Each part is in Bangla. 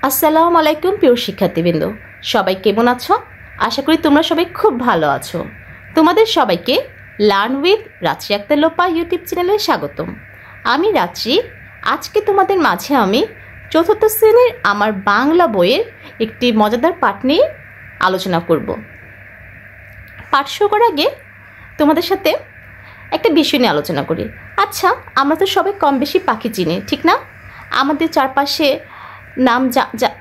আসসালামু আলাইকুম প্রিয় শিক্ষার্থীবৃন্দ, সবাই কেমন আছো? আশা করি তোমরা সবাই খুব ভালো আছো। তোমাদের সবাইকে লার্ন উইথ রাত্রি আক্তার লোপা ইউটিউব চ্যানেলে স্বাগতম। আমি রাত্রি। আজকে তোমাদের মাঝে আমি চতুর্থ শ্রেণীর আমার বাংলা বইয়ের একটি মজাদার পাঠ নিয়ে আলোচনা করব। পাঠ শুরু করার আগে তোমাদের সাথে একটা বিষয় নিয়ে আলোচনা করি। আচ্ছা, আমরা তো সবাই কম বেশি পাখি চিনি, ঠিক না? আমাদের চারপাশে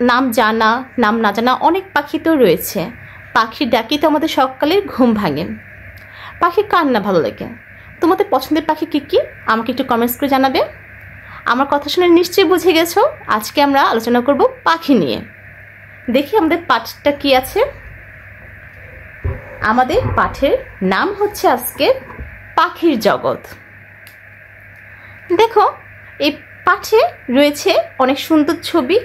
নাম জানা নাম না জানা অনেক পাখি তো রয়েছে। পাখির ডাকি তো আমাদের সকালের ঘুম ভাঙে। পাখি কার না ভালো লাগে? তোমাদের পছন্দের পাখি কী কী আমাকে একটু কমেন্টস করে জানাবে। আমার কথা শুনে নিশ্চয়ই বুঝে গেছো আজকে আমরা আলোচনা করব পাখি নিয়ে। দেখি আমাদের পাঠটা কি আছে। আমাদের পাঠের নাম হচ্ছে আজকে পাখির জগৎ। দেখো, এই পাঠে রয়েছে অনেক সুন্দর ছবি,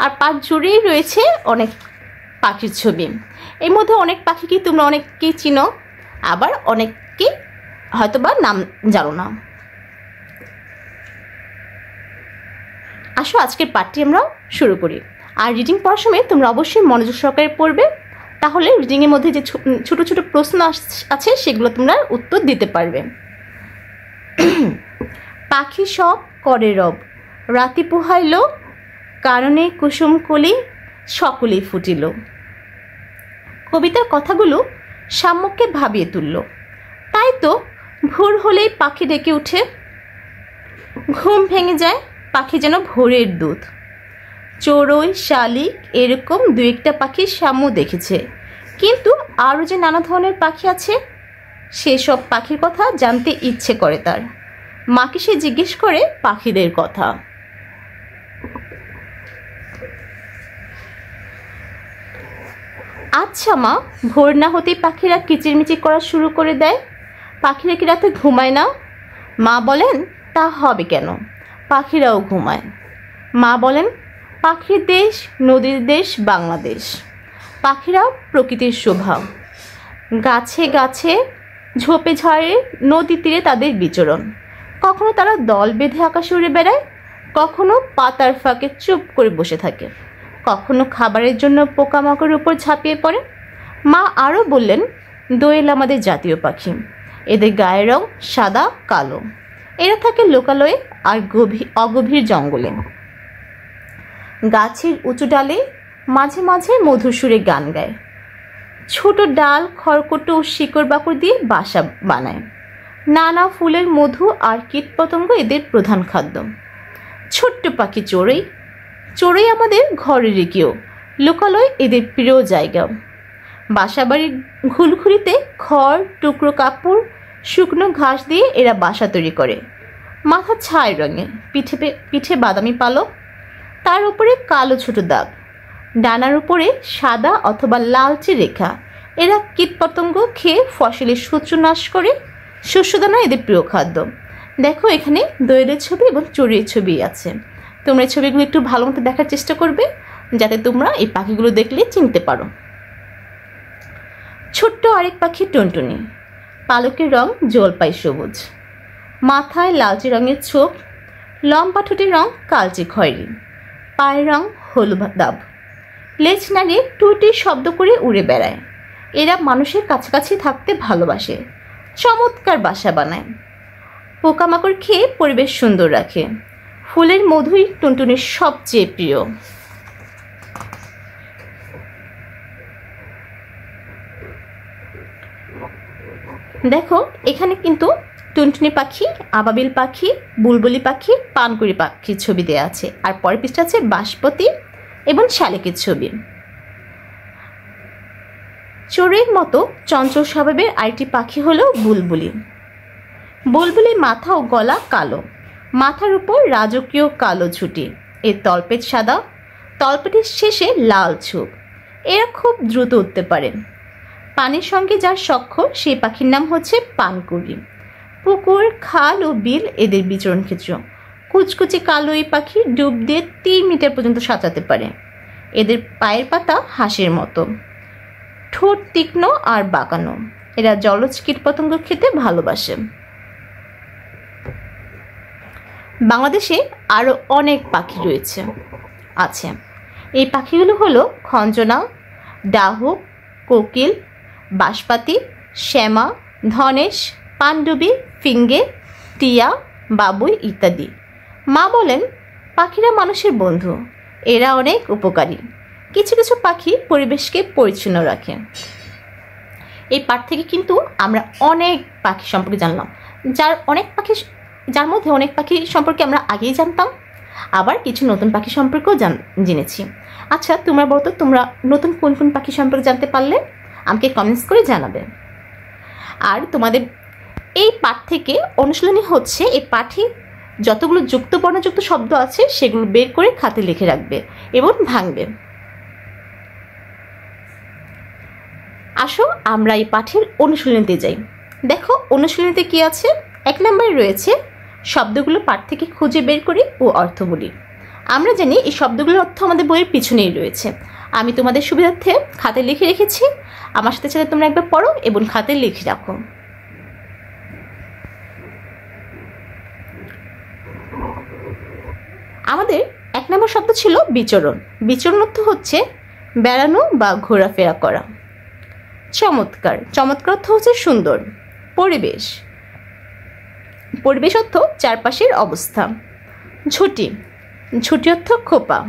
আর পাঠ জুড়েই রয়েছে অনেক পাখির ছবি। এর মধ্যে অনেক পাখিকে তোমরা অনেককেই চিনো, আবার অনেককে হয়তো বা নাম জানো না। আসো আজকের পাঠটি আমরা শুরু করি। আর রিডিং পড়ার সময় তোমরা অবশ্যই মনোযোগ সহকারে পড়বে, তাহলে রিডিংয়ের মধ্যে যে ছোট ছোট প্রশ্ন আছে সেগুলো তোমরা উত্তর দিতে পারবে। পাখি সব করে রব, রাতি পোহাইল, কারণে কুসুম কলি সকলেই ফুটিল। কবিতার কথাগুলো সাম্যকে ভাবিয়ে তুলল। তাই তো ভোর হলেই পাখি ডেকে উঠে, ঘুম ভেঙে যায় পাখি যেন ভোরের দুধ। চড়ুই, শালিক এরকম দু একটা পাখি সাম্য দেখেছে, কিন্তু আরও যে নানা ধরনের পাখি আছে সেসব পাখির কথা জানতে ইচ্ছে করে তার। মাকে সে জিজ্ঞেস করে পাখিদের কথা। আচ্ছা মা, ভোর না হতেই পাখিরা কিচিরমিচির করা শুরু করে দেয়, পাখিরা কি রাতে ঘুমায় না? মা বলেন, তা হবে কেন, পাখিরাও ঘুমায়। মা বলেন, পাখির দেশ নদীর দেশ বাংলাদেশ, পাখিরা প্রকৃতির শোভা। গাছে গাছে ঝোপে ঝাড়ে নদী তীরে তাদের বিচরণ। কখনো তারা দল বেঁধে আকাশে উড়ে বেড়ায়, কখনো পাতার ফাঁকে চুপ করে বসে থাকে, কখনো খাবারের জন্য পোকামাকড়ের উপর ঝাঁপিয়ে পড়ে। মা আরও বললেন, দোয়েল আমাদের জাতীয় পাখি, এদের গায়ের রং সাদা কালো। এরা থাকে লোকালয়ে আর অগভীর জঙ্গলে। গাছের উঁচু ডালে মাঝে মাঝে মধুর সুরে গান গায়, ছোট ডাল খড়কুটো ও শিকড় বাকড় দিয়ে বাসা বানায়। নানা ফুলের মধু আর কীটপতঙ্গ এদের প্রধান খাদ্য। ছোট্ট পাখি চড়ুই, চড়ুই আমাদের ঘরের কেউ, লোকালয় এদের প্রিয় জায়গা। বাসাবাড়ির ঘুলঘুলিতে খড়, টুকরো কাপড়, শুকনো ঘাস দিয়ে এরা বাসা তৈরি করে। মাথা ছাই রঙে, পিঠে বাদামি পালক, তার উপরে কালো ছোট দাগ, ডানার উপরে সাদা অথবা লালচে রেখা। এরা কীটপতঙ্গ খেয়ে ফসলের শত্রু নাশ করে। শস্যদানা এদের প্রিয় খাদ্য। দেখো, এখানে দোয়েলের ছবি এবং চড়ুইয়ের ছবি আছে। তোমরা এই ছবিগুলো একটু ভালো মতো দেখার চেষ্টা করবে, যাতে তোমরা এই পাখিগুলো দেখলে চিনতে পারো। ছোট্ট আরেক পাখি টুনটুনি, পালকের রং জলপাই সবুজ, মাথায় লালচে রঙের ছোপ, লম্বা ঠোঁটের রং কালচে খয়েরি, পায়ের রং হলুদ দাব, লেজ নাড়িয়ে টুটি শব্দ করে উড়ে বেড়ায়। এরা মানুষের কাছাকাছি থাকতে ভালোবাসে, চমৎকার বাসা বানায়, পোকামাকড় খেয়ে পরিবেশ সুন্দর রাখে। ফুলের মধুই টুনটুনির সবচেয়ে প্রিয়। দেখো, এখানে কিন্তু টুনটুনি পাখি, আবাবিল পাখি, বুলবুলি পাখি, পানকুড়ি পাখির ছবি দেওয়া আছে, আর পরের পৃষ্ঠা আছে বাঁশপতি এবং শালিকের ছবি। চড়ুইয়ের মতো চঞ্চল স্বভাবের আরেকটি পাখি হলো বুলবুলি। বুলবুলির মাথা ও গলা কালো, মাথার উপর রাজকীয় কালো ঝুঁটি, এর তলপেট সাদা, তলপেটের শেষে লাল ছোপ। এরা খুব দ্রুত উঠতে পারে। পানির সঙ্গে যার সখ্য সেই পাখির নাম হচ্ছে পানকুড়ি। পুকুর, খাল ও বিল এদের বিচরণ ক্ষেত্র। কুচকুচে কালো এই পাখি ডুব দিয়ে 3 মিটার পর্যন্ত সাঁতরাতে পারে। এদের পায়ের পাতা হাঁসের মতো, ঠোঁট তীক্ষ্ণ আর বাঁকানো। এরা জলজ কীটপতঙ্গ খেতে ভালোবাসে। বাংলাদেশে আরও অনেক পাখি আছে। এই পাখিগুলো হলো খঞ্জনা, ডাহুক, কোকিল, বাঁশপাতি, শ্যামা, ধনেশ, পাণ্ডবী, ফিঙ্গে, টিয়া, বাবুই ইত্যাদি। মা বলেন পাখিরা মানুষের বন্ধু, এরা অনেক উপকারী। কিছু কিছু পাখি পরিবেশকে পরিচ্ছন্ন রাখে। এই পাঠ থেকে কিন্তু আমরা অনেক পাখি সম্পর্কে জানলাম, যার মধ্যে অনেক পাখি সম্পর্কে আমরা আগেই জানতাম, আবার কিছু নতুন পাখি সম্পর্কেও জেনেছি। আচ্ছা, তোমরা বলতো তোমরা নতুন কোন কোন পাখি সম্পর্কে জানতে পারলে আমাকে কমেন্টস করে জানাবে। আর তোমাদের এই পাঠ থেকে অনুশীলনী হচ্ছে এই পাঠে যতগুলো যুক্ত বর্ণযুক্ত শব্দ আছে সেগুলো বের করে খাতে লিখে রাখবে এবং ভাঙবে। আসো আমরা এই পাঠের অনুশীলনীতে যাই। দেখো অনুশীলনীতে কি আছে। 1 নম্বরে রয়েছে শব্দগুলো পাঠ থেকে খুঁজে বের করি ও অর্থ বলি। আমরা জানি এই শব্দগুলোর অর্থ আমাদের বইয়ের পিছনেই রয়েছে। আমি তোমাদের সুবিধার্থে খাতে লিখে রেখেছি, আমার সাথে সাথে তোমরা একবার পড়ো এবং খাতে লিখে রাখো। আমাদের 1 নম্বর শব্দ ছিল বিচরণ। বিচরণ অর্থ হচ্ছে বেড়ানো বা ঘোরাফেরা করা। চমৎকার, চমৎকার অর্থ হচ্ছে সুন্দর। পরিবেশ, পরিবেশ অর্থ চারপাশের অবস্থা। ঝুঁটি, ঝুঁটি অর্থ খোপা।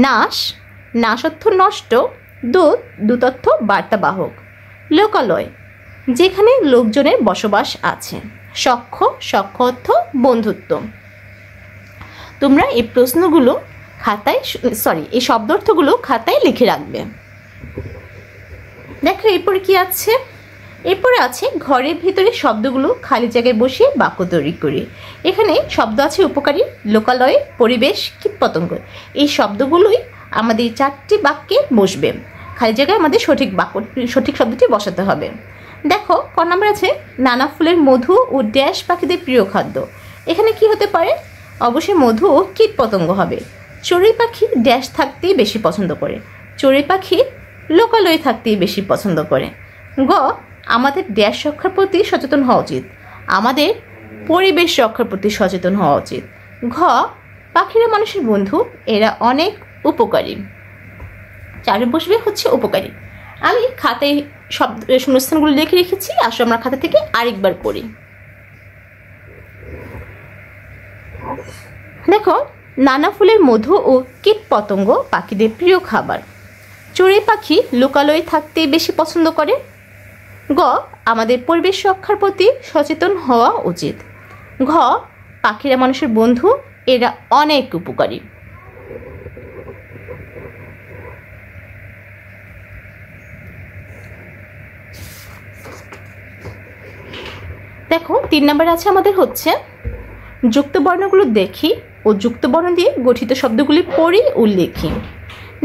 নাশ, নাশ অর্থ নষ্ট। দূত, দূত অর্থ বার্তাবাহক। লোকালয়, যেখানে লোকজনের বসবাস আছে। সখ্য, সখ্য অর্থ বন্ধুত্ব। তোমরা এই প্রশ্নগুলো এই শব্দ অর্থগুলো খাতায় লিখে রাখবে। দেখো এরপরে কি আছে। এরপরে আছে ঘরের ভিতরে শব্দগুলো খালি জায়গায় বসিয়ে বাক্য তৈরি করি। এখানে শব্দ আছে উপকারী, লোকালয়, পরিবেশ, কীটপতঙ্গ। এই শব্দগুলোই আমাদের 4টি বাক্যে বসবে। খালি জায়গায় আমাদের সঠিক শব্দটি বসাতে হবে। দেখো ক নম্বর আছে নানা ফুলের মধু ও ড্যাশ পাখিদের প্রিয় খাদ্য। এখানে কি হতে পারে? অবশ্যই মধু ও কীটপতঙ্গ হবে। চড়ুই পাখি ড্যাশ থাকতেই বেশি পছন্দ করে। চড়ুই পাখি লোকালয়ে থাকতেই বেশি পছন্দ করে। গ আমাদের ড্যাশ রক্ষার প্রতি সচেতন হওয়া উচিত। আমাদের পরিবেশ রক্ষার প্রতি সচেতন হওয়া উচিত। ঘ পাখিরা মানুষের বন্ধু, এরা অনেক উপকারী। 4 বসবে হচ্ছে উপকারী। আমি খাতায় শূন্যস্থানগুলো লিখে রেখেছি, আসো আমরা খাতা থেকে আরেকবার পড়ি। দেখো নানা ফুলের মধু ও কীটপতঙ্গ পাখিদের প্রিয় খাবার। চড়ুই পাখি লোকালয়ে থাকতেই বেশি পছন্দ করে। গ আমাদের পরিবেশ রক্ষার প্রতি সচেতন হওয়া উচিত। ঘ পাখিরা মানুষের বন্ধু, এরা অনেক উপকারী। দেখো 3 নম্বরে আছে আমাদের হচ্ছে যুক্ত বর্ণগুলো দেখি ও যুক্ত বর্ণ দিয়ে গঠিত শব্দগুলি পড়ি ও লিখি।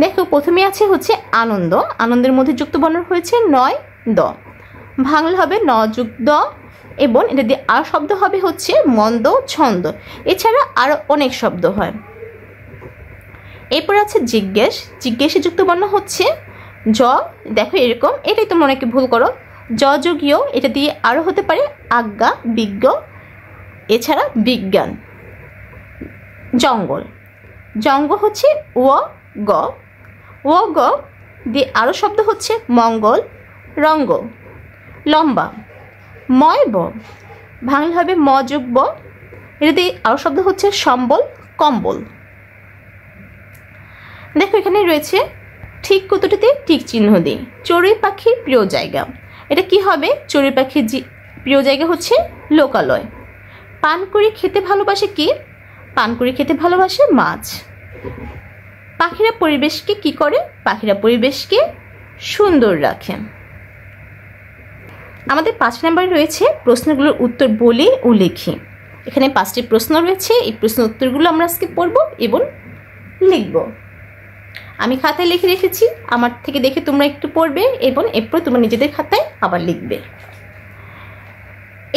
দেখো প্রথমে আছে হচ্ছে আনন্দ। আনন্দের মধ্যে যুক্ত বর্ণ হয়েছে 9 দ। ভাঙলে হবে ন যুগ দ, এবং এটা দিয়ে আর শব্দ হবে হচ্ছে মন্দ, ছন্দ। এছাড়া আরো অনেক শব্দ হয়। এরপর আছে জিজ্ঞেস। জিজ্ঞেসে যুক্ত বর্ণ হচ্ছে জ। দেখো এরকম, এটাই তোমরা অনেকে ভুল করো। জ যোগীয়, এটা দিয়ে আরও হতে পারে আজ্ঞা, বিজ্ঞ, এছাড়া বিজ্ঞান। জঙ্গল, জঙ্গ হচ্ছে ও গ। ও গ দিয়ে আরও শব্দ হচ্ছে মঙ্গল, রঙ্গ। লম্বা, ময় ব। ভাঙলে হবে ম যোগ ব, এটা দিয়ে আরও শব্দ হচ্ছে সম্বল, কম্বল। দেখো এখানে রয়েছে ঠিক কতটিতে টিক চিহ্ন দিই। চড়ুই পাখির প্রিয় জায়গা, এটা কি হবে? চড়ুই পাখির প্রিয় জায়গা হচ্ছে লোকালয়। পানকুড়ি খেতে ভালোবাসে কি? পানকুড়ি খেতে ভালোবাসে মাছ। পাখিরা পরিবেশকে কি করে? পাখিরা পরিবেশকে সুন্দর রাখে। আমাদের 5 নম্বরে রয়েছে প্রশ্নগুলোর উত্তর বলি ও লিখি। এখানে 5টি প্রশ্ন রয়েছে। এই প্রশ্ন উত্তরগুলো আমরা আজকে পড়ব এবং লিখব। আমি খাতায় লিখে রেখেছি, আমার থেকে দেখে তোমরা একটু পড়বে এবং এরপর তোমরা নিজেদের খাতায় আবার লিখবে।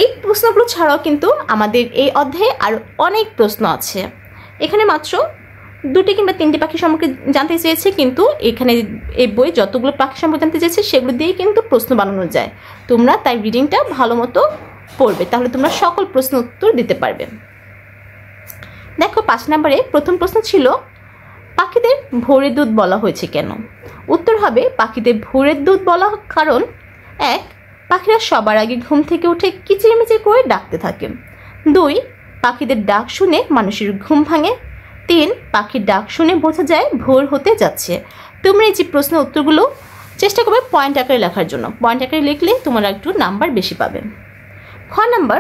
এই প্রশ্নগুলো ছাড়াও কিন্তু আমাদের এই অধ্যায়ে আরও অনেক প্রশ্ন আছে। এখানে মাত্র 2টি কিংবা 3টি পাখি সম্পর্কে জানতে চেয়েছে, কিন্তু এখানে এই বই যতগুলো পাখি সম্পর্কে জানতে চেয়েছে সেগুলো দিয়েই কিন্তু প্রশ্ন বানানো যায়। তোমরা তাই রিডিংটা ভালো মতো পড়বে, তাহলে তোমরা সকল প্রশ্ন উত্তর দিতে পারবে। দেখো 5 নম্বরে প্রথম প্রশ্ন ছিল পাখিদের ভোরের দুধ বলা হয়েছে কেন? উত্তর হবে পাখিদের ভোরের দুধ বলা কারণ 1. পাখিরা সবার আগে ঘুম থেকে উঠে কিচিরমিচির করে ডাকতে থাকে। 2. পাখিদের ডাক শুনে মানুষের ঘুম ভাঙে। 3. পাখির ডাক শুনে বোঝা যায় ভোর হতে যাচ্ছে। তোমরা এই যে প্রশ্নের উত্তরগুলো চেষ্টা করবে পয়েন্ট আকারে লেখার জন্য। পয়েন্ট আকারে লিখলে তোমরা একটু নাম্বার বেশি পাবে। খ নাম্বার,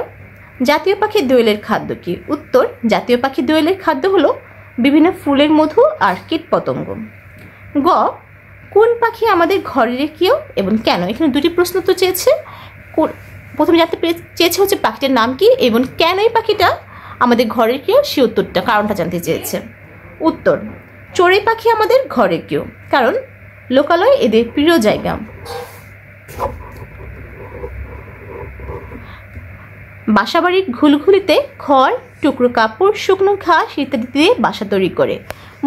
জাতীয় পাখি দোয়েলের খাদ্য কি? উত্তর, জাতীয় পাখি দোয়েলের খাদ্য হলো বিভিন্ন ফুলের মধু আর কীট পতঙ্গ। গ, কোন পাখি আমাদের ঘরের কেউ এবং কেন? এখানে দুটি প্রশ্ন তো চেয়েছে। প্রথমে জানতে চেয়েছে হচ্ছে পাখিটার নাম কি এবং কেন এই পাখিটা আমাদের ঘরের কেউ, সে উত্তরটা কারণটা জানতে চেয়েছে। উত্তর, চড়ুই পাখি আমাদের ঘরের কেউ, কারণ লোকালয় এদের প্রিয় জায়গা। বাসাবাড়ির ঘুলঘুলিতে খড়, টুকরো কাপড়, শুকনো ঘাস ইত্যাদি দিয়ে বাসা তৈরি করে।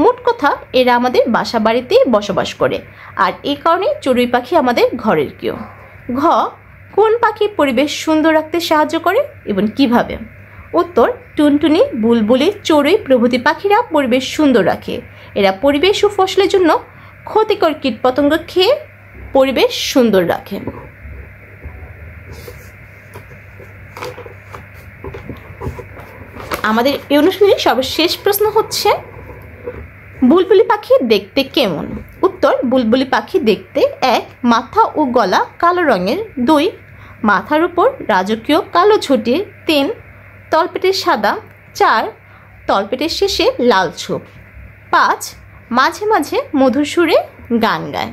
মোট কথা এরা আমাদের বাসা বাড়িতে বসবাস করে, আর এই কারণে চড়ুই পাখি আমাদের ঘরের কেউ। ঘ, কোন পাখি পরিবেশ সুন্দর রাখতে সাহায্য করে এবং কিভাবে? উত্তর, টুনটুনি, বুলবুলি, চড়ুই প্রভৃতি পাখিরা পরিবেশ সুন্দর রাখে। এরা পরিবেশ ও ফসলের জন্য ক্ষতিকর কীটপতঙ্গ খেয়ে পরিবেশ সুন্দর রাখে। আমাদের এই অনুষ্ঠানের সর্বশেষ প্রশ্ন হচ্ছে, বুলবুলি পাখি দেখতে কেমন? উত্তর, বুলবুলি পাখি দেখতে 1. মাথা ও গলা কালো রঙের। 2. মাথার উপর রাজকীয় কালো ঝুঁটি। 3. তলপেটের সাদা। 4. তলপেটের শেষে লাল ছোপ। 5. মাঝে মাঝে মধুর সুরে গান গায়।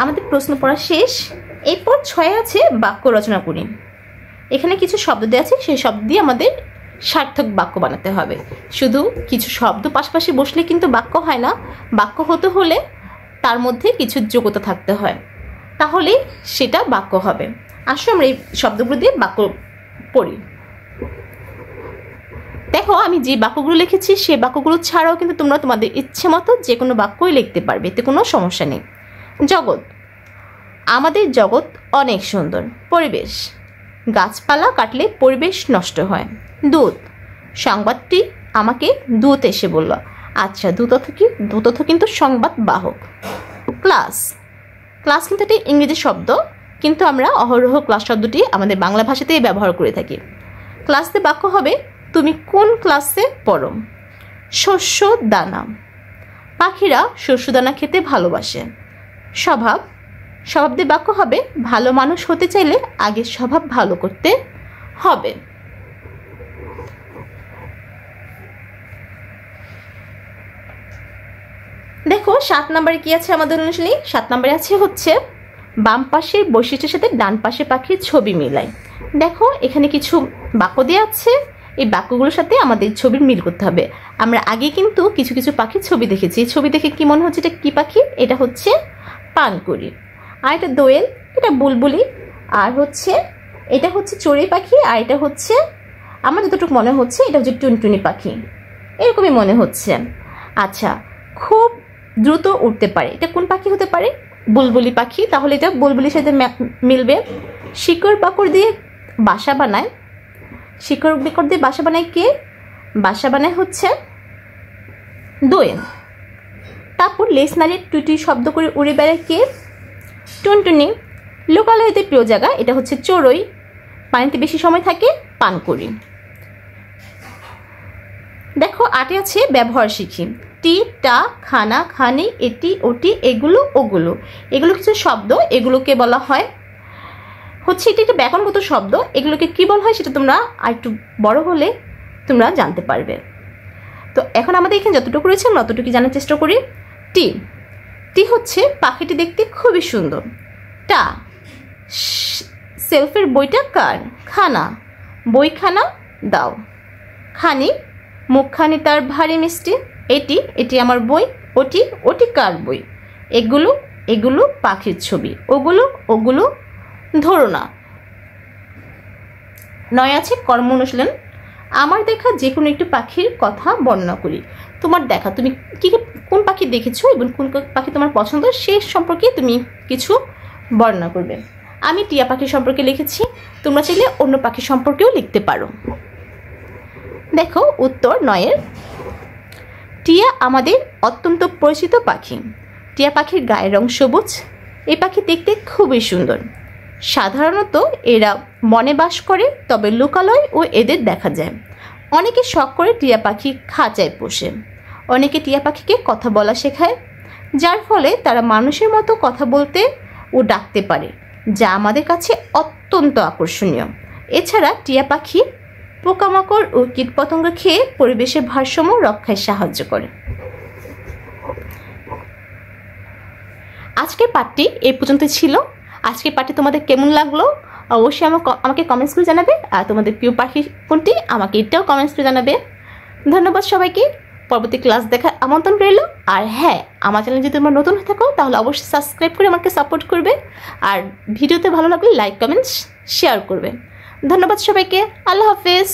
আমাদের প্রশ্ন পড়া শেষ। এরপর 6 আছে বাক্য রচনা করি। এখানে কিছু শব্দ দেওয়া আছে, সেই শব্দ দিয়ে আমাদের সার্থক বাক্য বানাতে হবে। শুধু কিছু শব্দ পাশাপাশি বসলে কিন্তু বাক্য হয় না। বাক্য হতে হলে তার মধ্যে কিছু যোগ্যতা থাকতে হয়, তাহলে সেটা বাক্য হবে। আসলে আমরা এই শব্দগুলো দিয়ে বাক্য পড়ি। দেখো, আমি যে বাক্যগুলো লিখেছি সেই বাক্যগুলো ছাড়াও কিন্তু তোমরা তোমাদের ইচ্ছে মতো যে কোনো বাক্যই লিখতে পারবে, এতে কোনো সমস্যা নেই। জগৎ, আমাদের জগৎ অনেক সুন্দর। পরিবেশ, গাছপালা কাটলে পরিবেশ নষ্ট হয়। দূত, সংবাদটি আমাকে দূত এসে বলল। আচ্ছা, দূত কি? দূত কিন্তু সংবাদ বাহক। ক্লাস, ক্লাস কিন্তু একটি ইংরেজি শব্দ, কিন্তু আমরা অহরহ ক্লাস শব্দটি আমাদের বাংলা ভাষাতেই ব্যবহার করে থাকি। ক্লাসে বাক্য হবে, তুমি কোন ক্লাসে পড়ো? শস্য দানা, পাখিরা শস্য দানা খেতে ভালোবাসে। স্বভাব, স্বভাব দিয়ে বাক্য হবে, ভালো মানুষ হতে চাইলে আগে স্বভাব ভালো করতে হবে। দেখো 7 নম্বরে কি আছে আমাদের অনুশীলনী। 7 নম্বরে আছে হচ্ছে বাম পাশের বৈশিষ্ট্যের সাথে ডান পাশের পাখির ছবি মিলাই। দেখো এখানে কিছু বাক্য দেওয়া আছে, এই বাক্যগুলোর সাথে আমাদের ছবির মিল করতে হবে। আমরা আগে কিন্তু কিছু কিছু পাখির ছবি দেখেছি। ছবি দেখে কি মনে হচ্ছে এটা কি পাখি? এটা হচ্ছে পানকুড়ি, আর এটা দোয়েল, এটা বুলবুলি, আর হচ্ছে এটা হচ্ছে চড়ুই পাখি, আর এটা হচ্ছে আমার যতটুকু মনে হচ্ছে এটা হচ্ছে টুনটুনি পাখি, এরকমই মনে হচ্ছে। আচ্ছা, খুব দ্রুত উঠতে পারে, এটা কোন পাখি হতে পারে? বুলবুলি পাখি, তাহলে এটা বুলবুলির সাথে মিলবে। শিকড় বাকড় দিয়ে বাসা বানায়, শিকড় বাকড় দিয়ে বাসা বানায় কে? বাসা বানায় হচ্ছে দোয়েল। তারপর লেজ নাড়িয়ে টুটি শব্দ করে উড়ে বেড়ায় কে? টুনটুনি। লোকালয়তে প্রিয় জায়গা, এটা হচ্ছে চড়ুই। পানিতে বেশি সময় থাকে পানকুড়ি। দেখো 8 আছে ব্যবহার শিখি। টি, টা, খানা, খানি, এটি, ওটি, এগুলো, ওগুলো, এগুলো কিছু শব্দ, এগুলোকে বলা হয় হচ্ছে, এটি একটা ব্যাকরণগত শব্দ। এগুলোকে কি বলা হয় সেটা তোমরা আর একটু বড় হলে তোমরা জানতে পারবে। তো এখন আমাদের এখানে যতটুকু রয়েছে আমরা ততটুকু জানার চেষ্টা করি। টি, টি হচ্ছে পাখিটি দেখতে খুবই সুন্দর। টা, সেলফের বইটা কার? খানা, বইখানা দাও। খানি, মুখখানি তার ভারী মিষ্টি। এটি, এটি আমার বই। ওটি, ওটি কার বই? এগুলো, এগুলো পাখির ছবি। ওগুলো, ওগুলো ধরো না। 9 আছে কর্ম অনুশীলন। আমার দেখা যে কোনো একটি পাখির কথা বর্ণনা করি। তোমার দেখা, তুমি কি কোন পাখি দেখেছো এবং কোন পাখি তোমার পছন্দ সে সম্পর্কে তুমি কিছু বর্ণনা করবে। আমি টিয়া পাখি সম্পর্কে লিখেছি, তোমরা চাইলে অন্য পাখি সম্পর্কেও লিখতে পারো। দেখো উত্তর 9-এর। টিয়া আমাদের অত্যন্ত পরিচিত পাখি। টিয়া পাখির গায়ের রং সবুজ। এই পাখি দেখতে খুবই সুন্দর। সাধারণত এরা বনে বাস করে, তবে লোকালয় এদের দেখা যায়। অনেকে শখ করে টিয়া পাখি খাঁচায় পোষে। অনেকে টিয়া পাখিকে কথা বলা শেখায়, যার ফলে তারা মানুষের মতো কথা বলতে ও ডাকতে পারে, যা আমাদের কাছে অত্যন্ত আকর্ষণীয়। এছাড়া টিয়া পাখি পোকামাকড় ও কীটপতঙ্গ খেয়ে পরিবেশের ভারসাম্য রক্ষায় সাহায্য করে। আজকের পাঠটি এই পর্যন্ত ছিল। আজকের পাঠটি তোমাদের কেমন লাগলো অবশ্যই আমাকে কমেন্টস করে জানাবে। আর তোমাদের প্রিয় পাখি কোনটি আমাকে এটাও কমেন্টস করে জানাবে। ধন্যবাদ সবাইকে। পরবর্তী ক্লাস দেখার আমন্ত্রণ রইল। আর হ্যাঁ, আমার চ্যানেল যদি তোমরা নতুন হয়ে থাকো তাহলে অবশ্যই সাবস্ক্রাইব করে আমাকে সাপোর্ট করবে। আর ভিডিওতে ভালো লাগলে লাইক কমেন্টস শেয়ার করবে। ধন্যবাদ সবাইকে। আল্লাহ হাফেজ।